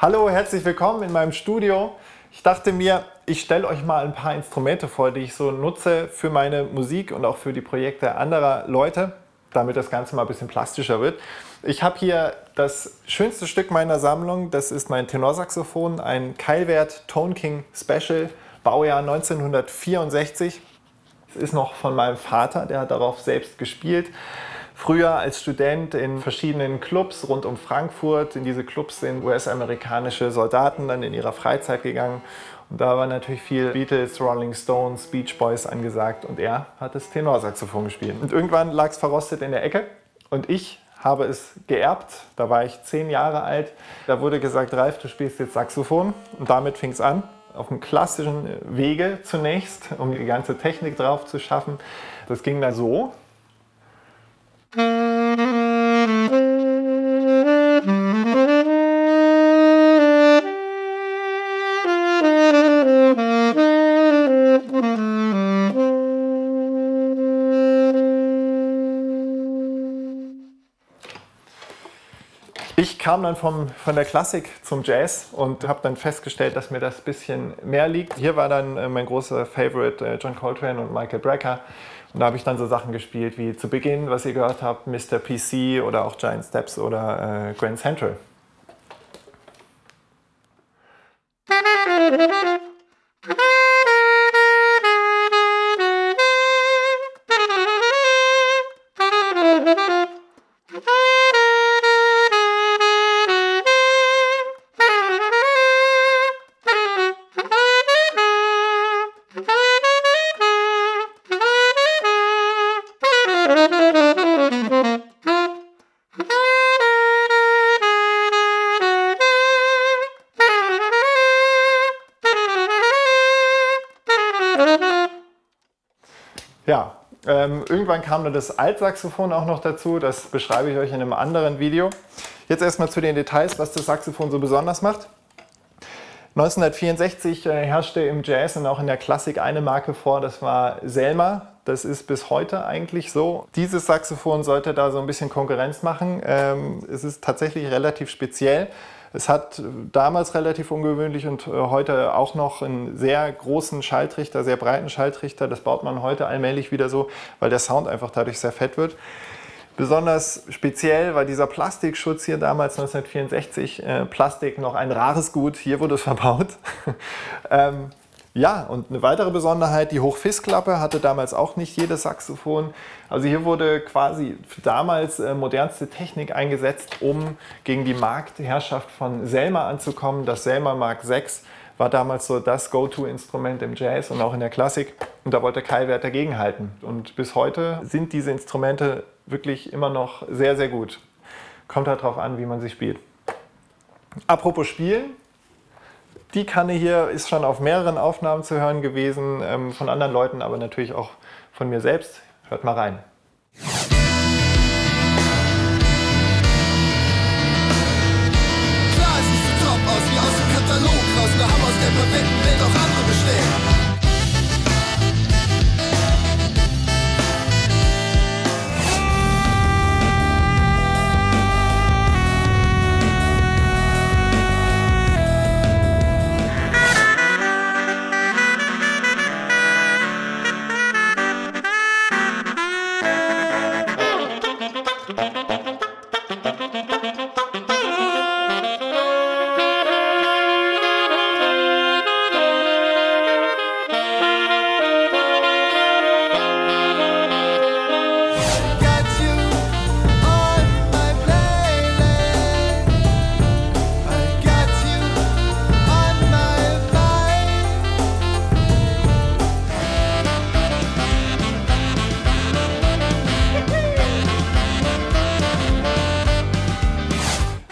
Hallo, herzlich willkommen in meinem Studio. Ich dachte mir, ich stelle euch mal ein paar Instrumente vor, die ich so nutze für meine Musik und auch für die Projekte anderer Leute, damit das Ganze mal ein bisschen plastischer wird. Ich habe hier das schönste Stück meiner Sammlung, das ist mein Tenorsaxophon, ein Keilwerth Tone King Special, Baujahr 1964. Es ist noch von meinem Vater, der hat darauf selbst gespielt. Früher als Student in verschiedenen Clubs rund um Frankfurt. In diese Clubs sind US-amerikanische Soldaten dann in ihrer Freizeit gegangen. Und da war natürlich viel Beatles, Rolling Stones, Beach Boys angesagt. Und er hat das Tenorsaxophon gespielt. Und irgendwann lag es verrostet in der Ecke. Und ich habe es geerbt. Da war ich 10 Jahre alt. Da wurde gesagt, Ralf, du spielst jetzt Saxophon. Und damit fing es an. Auf dem klassischen Wege zunächst, um die ganze Technik drauf zu schaffen. Das ging dann so. Ich kam dann von der Klassik zum Jazz und habe dann festgestellt, dass mir das ein bisschen mehr liegt. Hier war dann mein großer Favorite John Coltrane und Michael Brecker. Und da habe ich dann so Sachen gespielt wie zu Beginn, was ihr gehört habt, Mr. PC oder auch Giant Steps oder Grand Central. Ja, irgendwann kam dann das Altsaxophon auch noch dazu, das beschreibe ich euch in einem anderen Video. Jetzt erstmal zu den Details, was das Saxophon so besonders macht. 1964 herrschte im Jazz und auch in der Klassik eine Marke vor, das war Selmer. Das ist bis heute eigentlich so. Dieses Saxophon sollte da so ein bisschen Konkurrenz machen. Es ist tatsächlich relativ speziell. Es hat damals relativ ungewöhnlich und heute auch noch einen sehr großen Schalltrichter, sehr breiten Schalltrichter. Das baut man heute allmählich wieder so, weil der Sound einfach dadurch sehr fett wird. Besonders speziell war dieser Plastikschutz hier damals 1964. Plastik noch ein rares Gut, hier wurde es verbaut. Ja, und eine weitere Besonderheit, die Hochfissklappe hatte damals auch nicht jedes Saxophon. Also hier wurde quasi damals modernste Technik eingesetzt, um gegen die Marktherrschaft von Selmer anzukommen. Das Selmer Mark VI war damals so das Go-To-Instrument im Jazz und auch in der Klassik. Und da wollte Keilwerth dagegenhalten. Und bis heute sind diese Instrumente wirklich immer noch sehr, sehr gut. Kommt halt drauf an, wie man sie spielt. Apropos Spielen. Die Kanne hier ist schon auf mehreren Aufnahmen zu hören gewesen, von anderen Leuten, aber natürlich auch von mir selbst. Hört mal rein. Klar, es sieht so top aus, wie aus dem Katalog raus. Wir haben aus der perfekten Welt auch andere bestellt.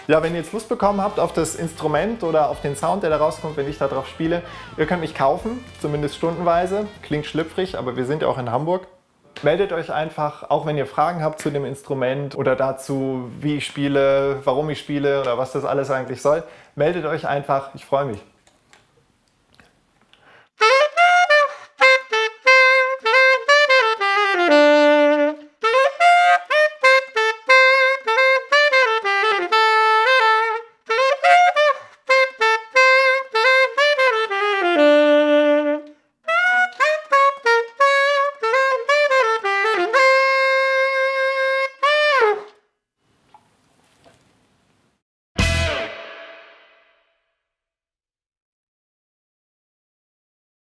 Ja, wenn ihr jetzt Lust bekommen habt auf das Instrument oder auf den Sound, der da rauskommt, wenn ich da drauf spiele, ihr könnt mich kaufen, zumindest stundenweise. Klingt schlüpfrig, aber wir sind ja auch in Hamburg. Meldet euch einfach, auch wenn ihr Fragen habt zu dem Instrument oder dazu, wie ich spiele, warum ich spiele oder was das alles eigentlich soll. Meldet euch einfach, ich freue mich.